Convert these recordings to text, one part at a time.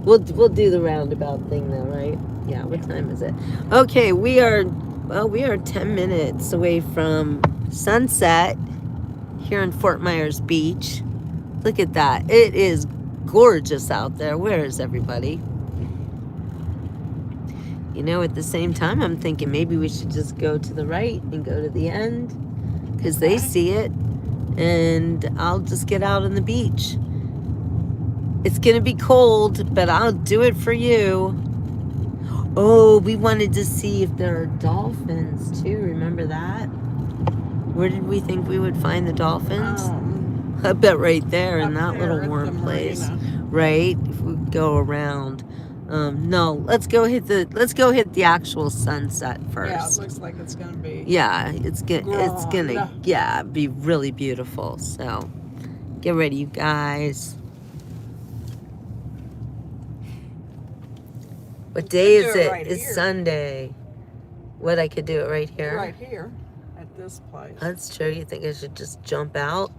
We'll do the roundabout thing though, right? Yeah. What time is it? Okay, we are 10 minutes away from sunset here in Fort Myers Beach. Look at that. It is gorgeous out there. Where is everybody? You know, at the same time, I'm thinking maybe we should just go to the right and go to the end because they see it, and I'll just get out on the beach. It's going to be cold, but I'll do it for you. Oh, we wanted to see if there are dolphins too. Remember that? Where did we think we would find the dolphins? I bet right there in that little warm place. Right? If we go around. No, let's go hit the actual sunset first. Yeah, it looks like it's gonna be. Yeah, it's gonna be really beautiful. So get ready, you guys. What day is it? It's Sunday. What, I could do it right here? Right here at this place. That's true. You think I should just jump out?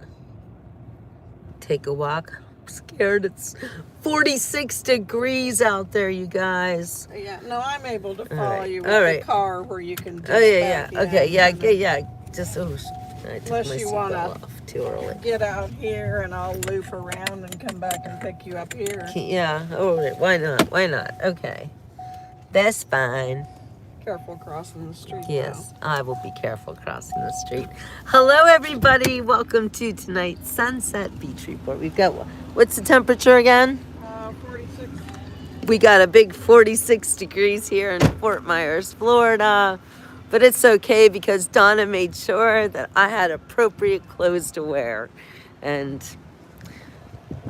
Take a walk? I'm scared. It's 46 degrees out there, you guys. Yeah, no, I'm able to follow you with the car where you can just yeah. Okay, yeah. Just, I took unless my you seatbelt want off too early. to get out here and I'll loop around and come back and pick you up here. Yeah, all right. Why not? Okay. That's fine. Careful crossing the street. Yes, though. I will be careful crossing the street. Hello, everybody. Welcome to tonight's Sunset Beach Report. We've got, what's the temperature again? 46. We got a big 46 degrees here in Fort Myers, Florida. But it's okay because Donna made sure that I had appropriate clothes to wear. And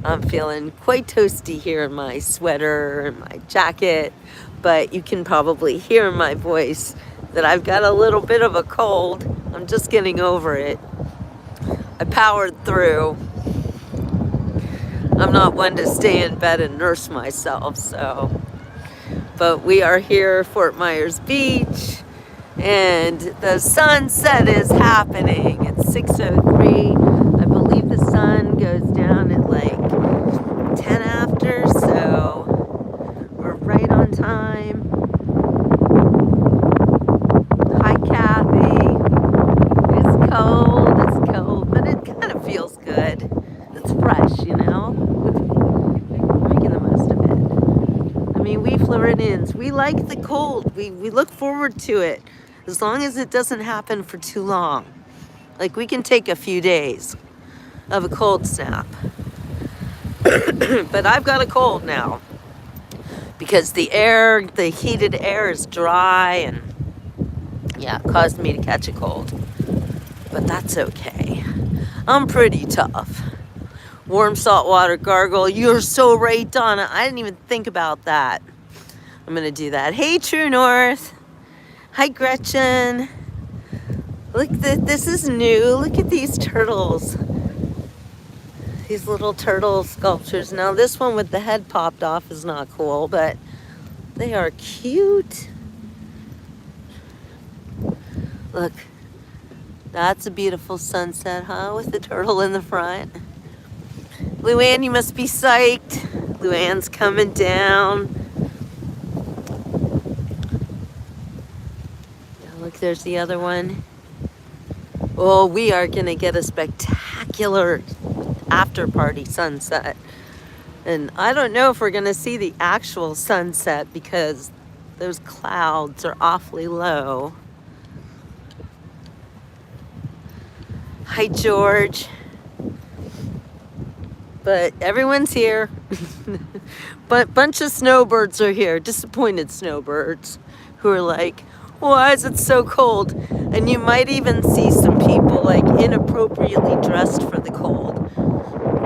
I'm feeling quite toasty here in my sweater and my jacket. But you can probably hear in my voice that I've got a little bit of a cold. I'm just getting over it. I powered through. I'm not one to stay in bed and nurse myself, so. But we are here, Fort Myers Beach, and the sunset is happening. It's 6:03. I believe the sun goes down at like 10 after, so we're right on time. Hi, Kathy. It's cold, but it kind of feels good. It's fresh, you know? Making the most of it. I mean, we Floridians, we like the cold. We look forward to it as long as it doesn't happen for too long. Like, we can take a few days of a cold snap. But I've got a cold now because the heated air is dry, and yeah, it caused me to catch a cold. But that's okay. I'm pretty tough. Warm salt water gargle. You're so right, Donna. I didn't even think about that. I'm going to do that. Hey, True North. Hi, Gretchen. Look, this is new. Look at these turtles. These little turtle sculptures. Now, this one with the head popped off is not cool, but they are cute. Look. That's a beautiful sunset, huh? With the turtle in the front. Luann, you must be psyched. Luann's coming down. Yeah, look, there's the other one. Oh, we are going to get a spectacular after party sunset. And I don't know if we're going to see the actual sunset because those clouds are awfully low. Hi, George. But everyone's here. But bunch of snowbirds are here. Disappointed snowbirds who are like, why is it so cold? And you might even see some people like inappropriately dressed for the cold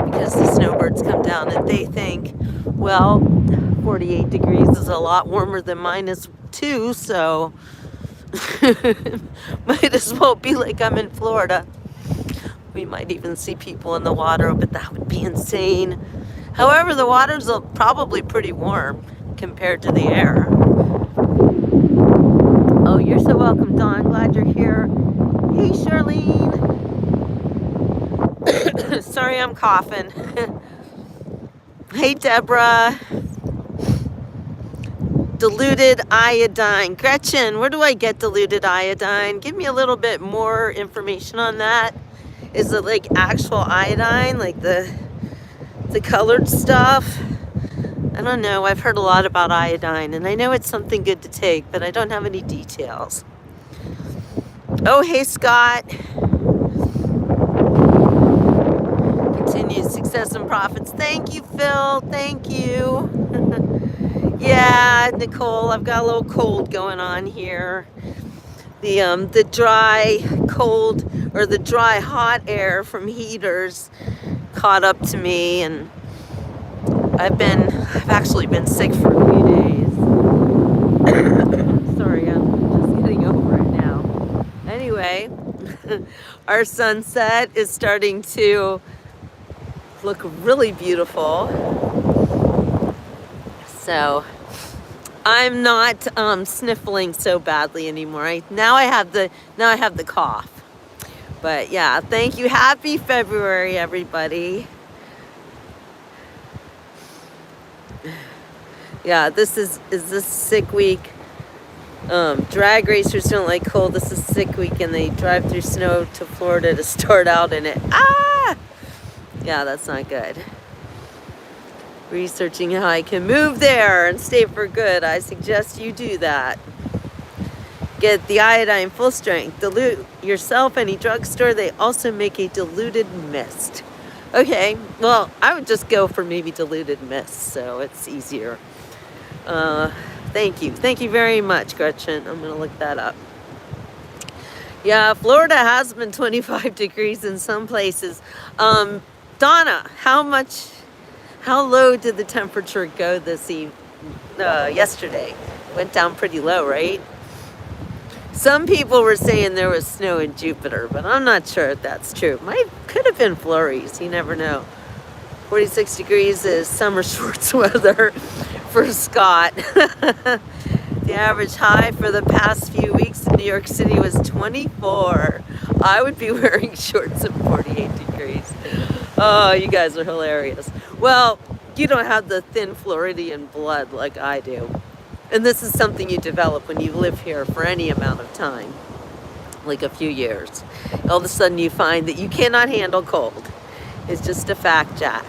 because the snowbirds come down and they think, well, 48 degrees is a lot warmer than -2, so might as well be like I'm in Florida. We might even see people in the water, but that would be insane. However, the water's probably pretty warm compared to the air. Oh, you're so welcome, Dawn. Glad you're here. Hey, Charlene. Sorry, I'm coughing. Hey, Deborah. Diluted iodine. Gretchen, where do I get diluted iodine? Give me a little bit more information on that. Is it like actual iodine, like the colored stuff? I don't know. I've heard a lot about iodine, and I know it's something good to take, but I don't have any details. Oh, hey, Scott. Continued success and profits. Thank you, Phil. Thank you. Yeah, Nicole, I've got a little cold going on here. The dry cold, or the dry hot air from heaters caught up to me, and I've actually been sick for a few days. Sorry, I'm just getting over it now. Anyway, our sunset is starting to look really beautiful. So I'm not sniffling so badly anymore. Now I have the cough. But yeah, thank you. Happy February, everybody. Yeah, this is this sick week. Drag racers don't like cold. This is sick week, and they drive through snow to Florida to start out in it. Yeah, that's not good. Researching how I can move there and stay for good. I suggest you do that. Get the iodine full strength. Dilute yourself any drugstore. They also make a diluted mist. Okay, well, I would just go for maybe diluted mist, so it's easier. Thank you. Thank you very much, Gretchen. I'm going to look that up. Yeah, Florida has been 25 degrees in some places. Donna, how low did the temperature go yesterday? Went down pretty low, right? Some people were saying there was snow in Jupiter, but I'm not sure if that's true. Could have been flurries. You never know. 46 degrees is summer shorts weather for Scott. The average high for the past few weeks in New York City was 24. I would be wearing shorts at 48 degrees. Oh, you guys are hilarious. Well, you don't have the thin Floridian blood like I do. And this is something you develop when you live here for any amount of time, like a few years. All of a sudden you find that you cannot handle cold. It's just a fact, Jack.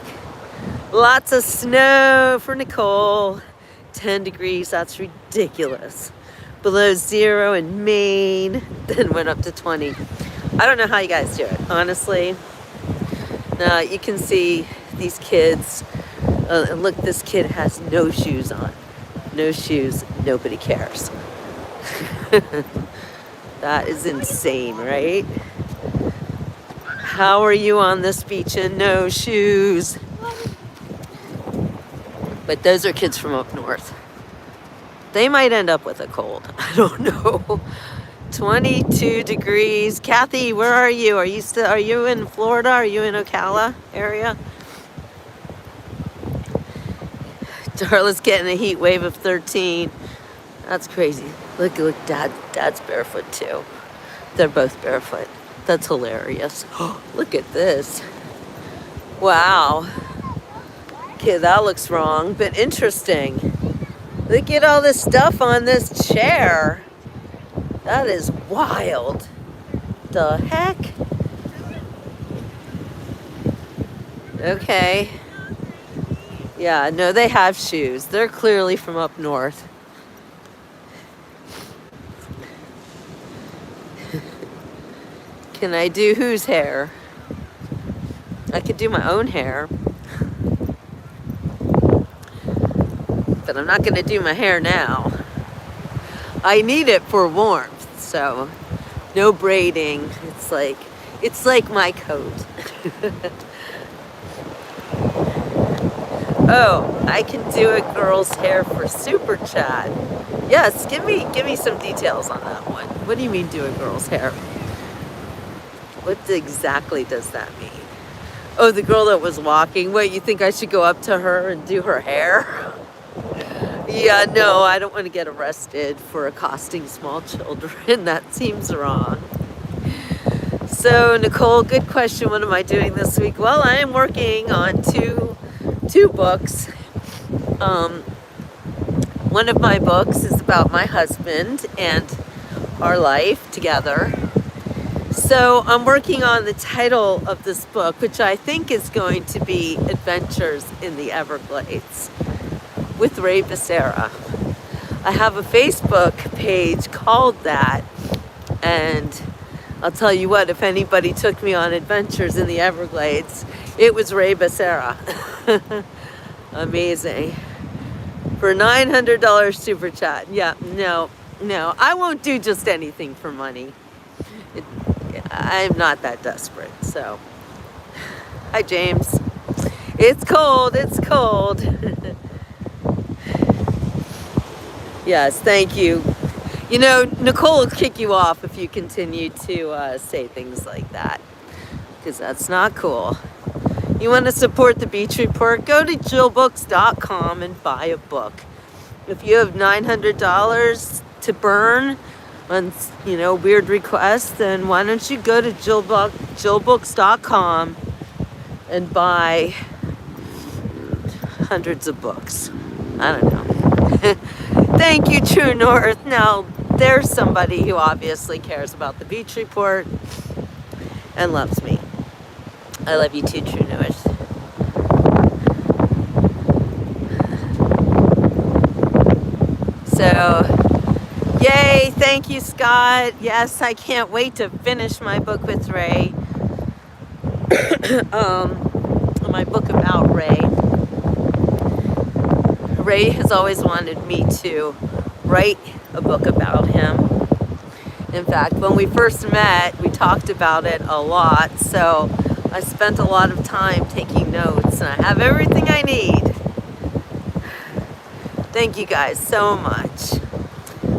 Lots of snow for Nicole. 10 degrees, that's ridiculous. Below zero in Maine, then went up to 20. I don't know how you guys do it, honestly. Now you can see these kids. Look, this kid has no shoes on. No shoes, nobody cares. That is insane, right? How are you on this beach in no shoes? But those are kids from up north. They might end up with a cold. I don't know. 22 degrees. Kathy, where are you? Are you in Florida? Are you in Ocala area? Darla's getting a heat wave of 13. That's crazy. Look, Dad's barefoot too. They're both barefoot. That's hilarious. Oh, look at this. Wow. Okay, that looks wrong, but interesting. Look at all this stuff on this chair. That is wild. The heck? Okay. Yeah, no, they have shoes. They're clearly from up north. Can I do whose hair? I could do my own hair. But I'm not going to do my hair now. I need it for warmth, so no braiding. It's like my coat. Oh, I can do a girl's hair for Super Chat. Yes, give me some details on that one. What do you mean do a girl's hair? What exactly does that mean? Oh, the girl that was walking. Wait, you think I should go up to her and do her hair? Yeah, no, I don't want to get arrested for accosting small children. That seems wrong. So, Nicole, good question. What am I doing this week? Well, I am working on two books. One One of my books is about my husband and our life together. So I'm working on the title of this book, which I think is going to be Adventures in the Everglades with Ray Becerra. I have a Facebook page called that, and I'll tell you what, if anybody took me on adventures in the Everglades, it was Ray Becerra. Amazing. For $900 super chat. Yeah, no, I won't do just anything for money. I'm not that desperate, so. Hi, James. It's cold, it's cold. Yes, thank you. You know, Nicole will kick you off if you continue to say things like that, because that's not cool. You want to support the Beach Report? Go to jillbooks.com and buy a book. If you have $900 to burn on, weird requests, then why don't you go to jillbooks.com and buy hundreds of books? I don't know. Thank you, True North. Now, there's somebody who obviously cares about the Beach Report and loves me. I love you too, True North. So, yay, thank you, Scott. Yes, I can't wait to finish my book with Ray. My book about Ray. Ray has always wanted me to write a book about him. In fact, when we first met, we talked about it a lot, so I spent a lot of time taking notes, and I have everything I need. Thank you guys so much.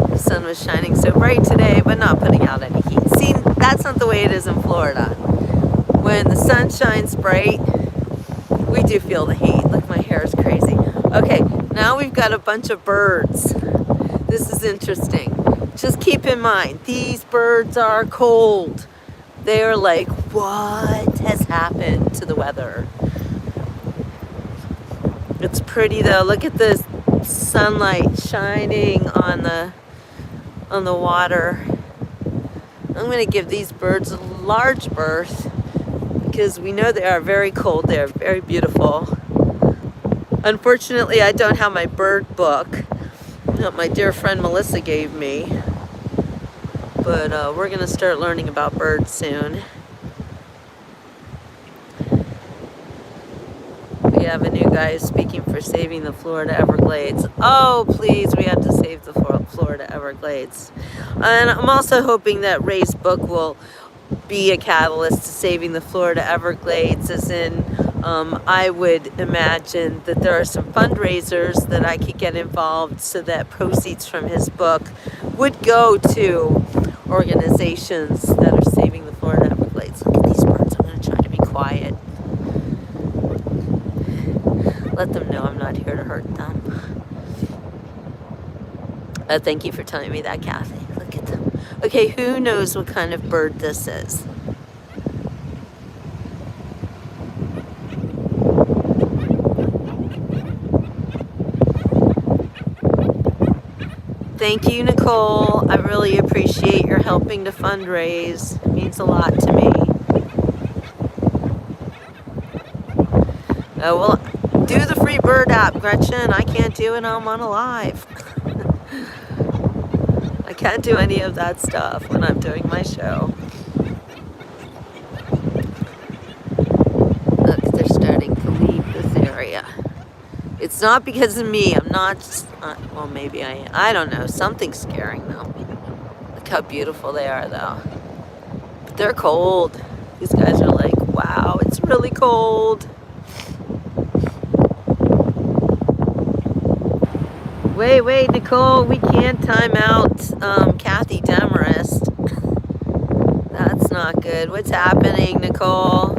The sun was shining so bright today, but not putting out any heat. See, that's not the way it is in Florida. When the sun shines bright, we do feel the heat. Look, my hair is crazy. Okay, now we've got a bunch of birds. This is interesting. Just keep in mind, these birds are cold. They're like, what has happened to the weather? It's pretty though. Look at the sunlight shining on the water. I'm going to give these birds a large berth because we know they are very cold. They are very beautiful. Unfortunately, I don't have my bird book that my dear friend Melissa gave me. But we're going to start learning about birds soon. We have a new guy speaking for saving the Florida Everglades. Oh, please, we have to save the Florida Everglades. And I'm also hoping that Ray's book will be a catalyst to saving the Florida Everglades, as in I would imagine that there are some fundraisers that I could get involved so that proceeds from his book would go to organizations that are saving the Florida Everglades. Look at these birds. I'm going to try to be quiet. Let them know I'm not here to hurt them. Thank you for telling me that, Kathy. Look at them. Okay, who knows what kind of bird this is? Thank you, Nicole. I really appreciate your helping to fundraise. It means a lot to me. Oh, well, do the free bird app, Gretchen. I can't do it. I'm on a live. I can't do any of that stuff when I'm doing my show. Look, they're starting to leave this area. It's not because of me. I'm not, well, maybe I am. I don't know. Something's scaring them. Look how beautiful they are, though. But they're cold. These guys are like, wow, it's really cold. Wait, Nicole, we can't time out Kathy Demarest. That's not good. What's happening, Nicole?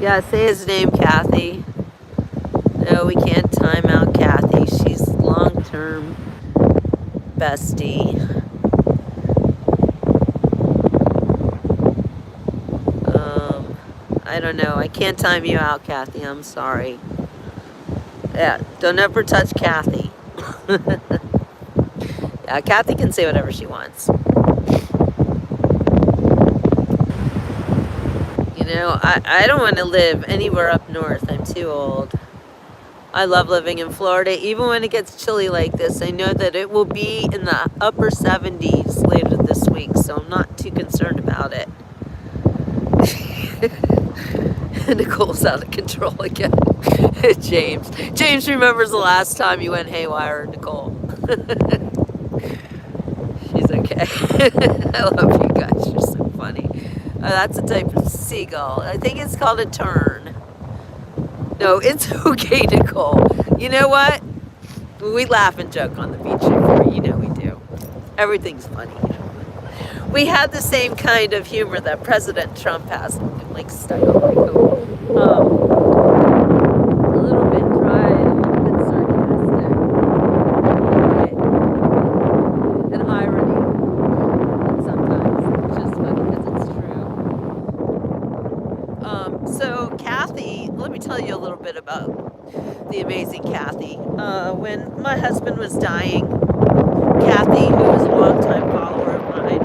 Yeah, say his name, Kathy. No, we can't time out Kathy. She's long-term bestie. I don't know. I can't time you out, Kathy. I'm sorry. Yeah, don't ever touch Kathy. Yeah, Kathy can say whatever she wants. You know, I don't want to live anywhere up north. I'm too old. I love living in Florida. Even when it gets chilly like this, I know that it will be in the upper 70s later this week, so I'm not too concerned about it. Nicole's out of control again. James remembers the last time you went haywire, Nicole. She's okay. I love you guys. You're so funny. That's a type of seagull. I think it's called a tern. No, it's okay, Nicole. You know what? We laugh and joke on the beach here. You know we do. Everything's funny. We had the same kind of humor that President Trump has, like style, like a little bit dry, a little bit sarcastic, and irony. And sometimes it's just funny because it's true. So Kathy, let me tell you a little bit about the amazing Kathy. When my husband was dying, Kathy, who was a longtime follower of mine,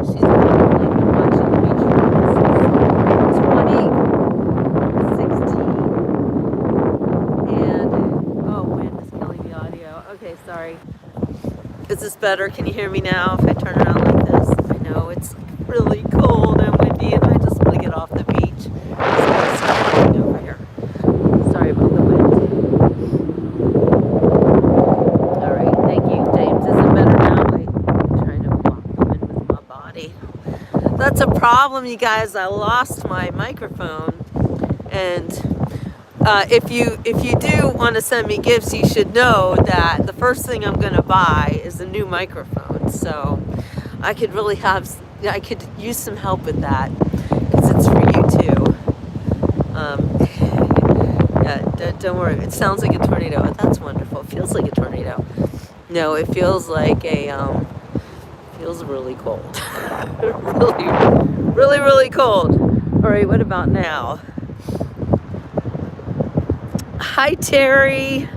she's probably been watching the beach since 2016. And, oh, wind is killing the audio. Okay, sorry. Is this better? Can you hear me now if I turn around like this? I know it's really cold and windy and I just want to get off the beach. So I stop walking over here. Sorry about the wind. All right, thank you, James. Is it better now? I'm trying to block the wind with my body. That's a problem, you guys. I lost my microphone, and if you do want to send me gifts, you should know that the first thing I'm going to buy is a new microphone. So I could use some help with that because it's for you too. Yeah, don't worry. It sounds like a tornado. That's wonderful. It feels like a tornado. No, it feels like feels really cold. really cold. All right, what about now? Hi, Terry.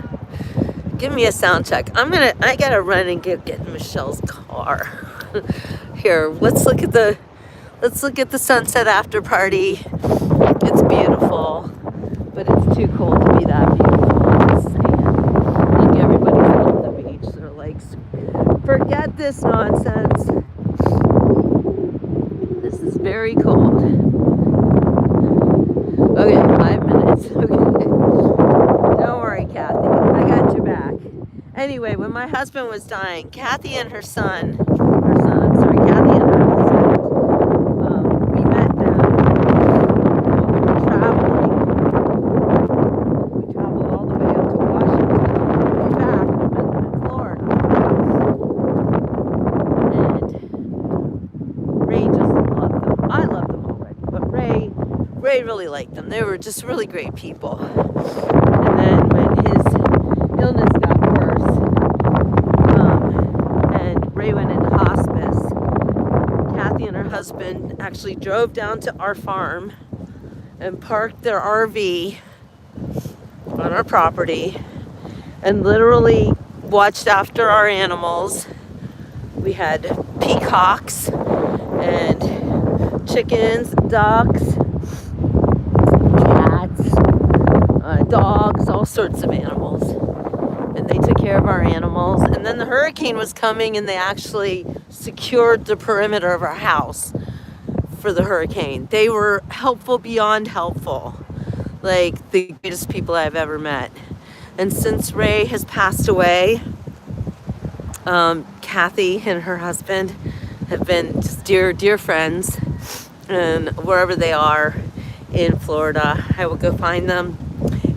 Give me a sound check. I gotta run and get in Michelle's car. Here, let's look at the sunset after party. It's beautiful, but it's too cold to be that beautiful. I'm just saying. Like everybody's out at the beach. They're like, forget this nonsense. This is very cold. Okay, 5 minutes. Okay. Don't worry, Kathy. I got your back. Anyway, when my husband was dying, Kathy and Kathy and her husband, we met them traveling. We traveled all the way up to Washington and way back. We met them in Florida. And Ray just loved them. I loved them already, but Ray really liked them. They were just really great people. And then when his illness got worse, and Ray went into hospice, Kathy and her husband actually drove down to our farm and parked their RV on our property and literally watched after our animals. We had peacocks and chickens, ducks, cats, dogs, all sorts of animals. And they took care of our animals. And then the hurricane was coming and they actually secured the perimeter of our house for the hurricane. They were helpful beyond helpful. Like the greatest people I've ever met. And since Ray has passed away, Kathy and her husband have been just dear friends. And wherever they are in Florida, I will go find them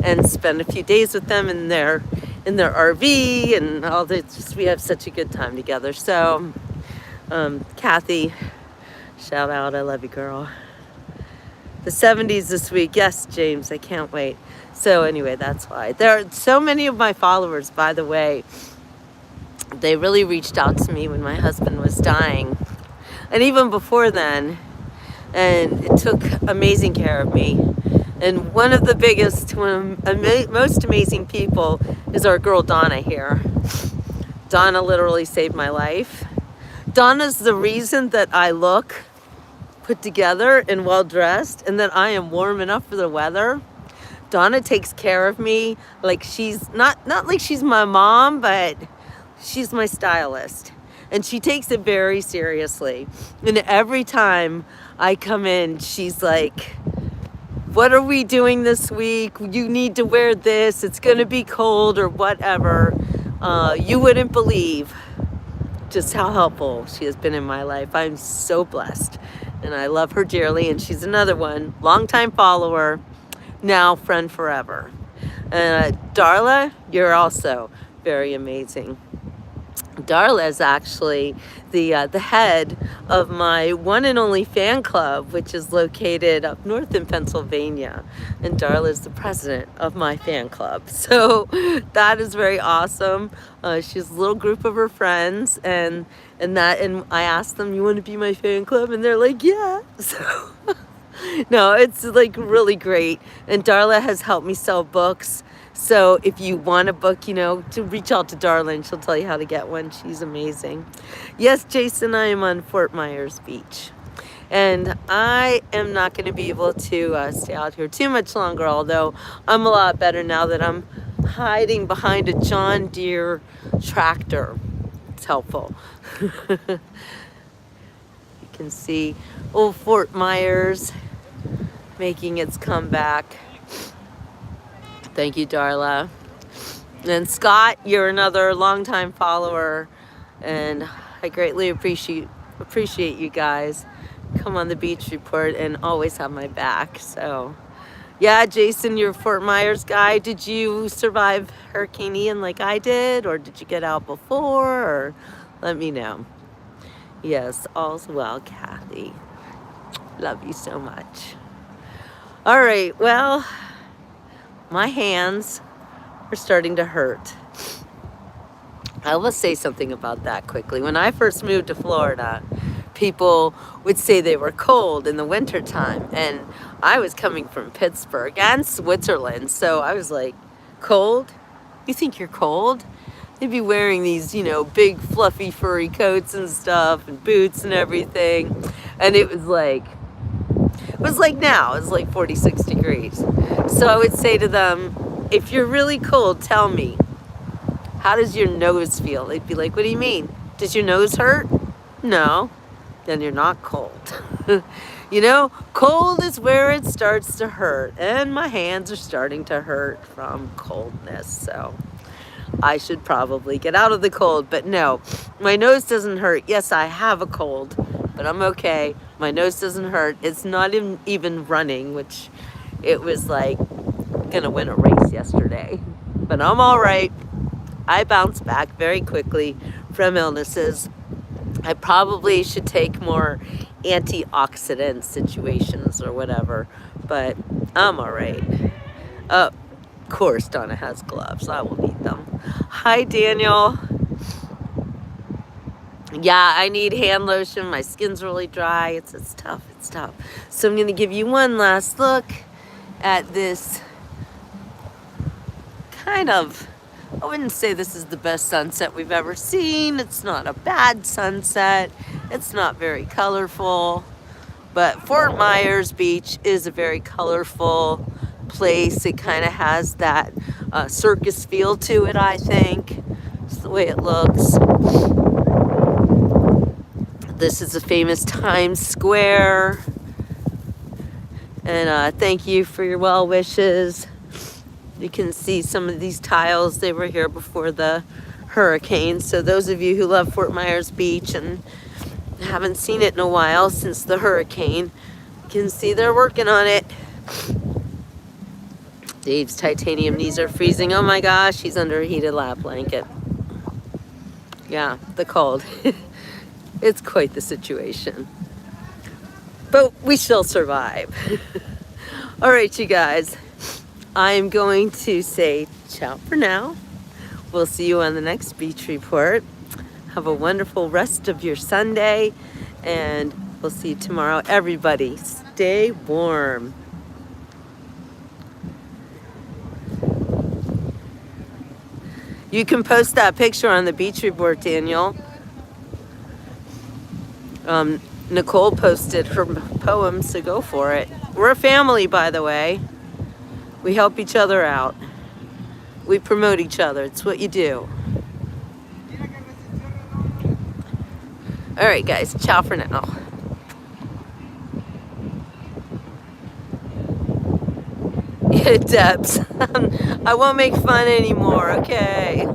and spend a few days with them in their RV and all that. We have such a good time together. So, Kathy, shout out, I love you, girl. The 70s this week. Yes, James, I can't wait. So anyway, that's why. There are so many of my followers, by the way, they really reached out to me when my husband was dying. And even before then, and it took amazing care of me. And one of the most amazing people is our girl Donna here. Donna literally saved my life. Donna's the reason that I look put together and well dressed and that I am warm enough for the weather. Donna takes care of me like she's not like she's my mom, but she's my stylist. And she takes it very seriously. And every time I come in, she's like, what are we doing this week? You need to wear this. It's going to be cold or whatever. You wouldn't believe just how helpful she has been in my life. I'm so blessed. And I love her dearly. And she's another one, longtime follower, now friend forever. Darla, you're also very amazing. Darla is actually the head of my one and only fan club, which is located up north in Pennsylvania. And Darla is the president of my fan club. So that is very awesome. She has a little group of her friends, and I asked them, you want to be my fan club? And they're like, yeah. So no, it's like really great. And Darla has helped me sell books. So if you want a book, to reach out to Darla and she'll tell you how to get one. She's amazing. Yes, Jason, I am on Fort Myers Beach. And I am not going to be able to stay out here too much longer, although I'm a lot better now that I'm hiding behind a John Deere tractor. It's helpful. You can see old Fort Myers making its comeback. Thank you, Darla. And Scott, you're another longtime follower, and I greatly appreciate you guys. Come on the beach report and always have my back. So, yeah, Jason, you're a Fort Myers guy. Did you survive Hurricane Ian like I did, or did you get out before? Or let me know. Yes, all's well, Kathy. Love you so much. All right, well, my hands are starting to hurt. I will say something about that quickly. When I first moved to Florida, people would say they were cold in the wintertime. And I was coming from Pittsburgh and Switzerland. So I was like, cold? You think you're cold? They'd be wearing these, big fluffy furry coats and stuff and boots and everything. And it was like now, it's like 46 degrees. So I would say to them, if you're really cold, tell me, how does your nose feel? They'd be like, what do you mean? Does your nose hurt? No. Then you're not cold. Cold is where it starts to hurt. And my hands are starting to hurt from coldness. So I should probably get out of the cold. But no, my nose doesn't hurt. Yes, I have a cold, but I'm okay. My nose doesn't hurt. It's not even running, which it was like gonna win a race yesterday. But I'm all right. I bounce back very quickly from illnesses. I probably should take more antioxidant situations or whatever, but I'm all right. Of course, Donna has gloves. I will need them. Hi, Daniel. Yeah, I need hand lotion. My skin's really dry. It's tough. It's tough. So I'm going to give you one last look at this kind of, I wouldn't say this is the best sunset we've ever seen. It's not a bad sunset. It's not very colorful. But Fort Myers Beach is a very colorful place. It kind of has that circus feel to it, I think. It's the way it looks. This is a famous Times Square. And thank you for your well wishes. You can see some of these tiles. They were here before the hurricane. So those of you who love Fort Myers Beach and haven't seen it in a while since the hurricane, you can see they're working on it. Dave's titanium knees are freezing. Oh my gosh, he's under a heated lap blanket. Yeah, the cold. It's quite the situation. But we shall survive. All right, you guys. I am going to say ciao for now. We'll see you on the next beach report. Have a wonderful rest of your Sunday, and we'll see you tomorrow. Everybody, stay warm. You can post that picture on the beach report, Daniel. Nicole posted her poem, so go for it. We're a family, by the way. We help each other out. We promote each other. It's what you do. All right, guys. Ciao for now. Yeah, Debs. I won't make fun anymore, okay?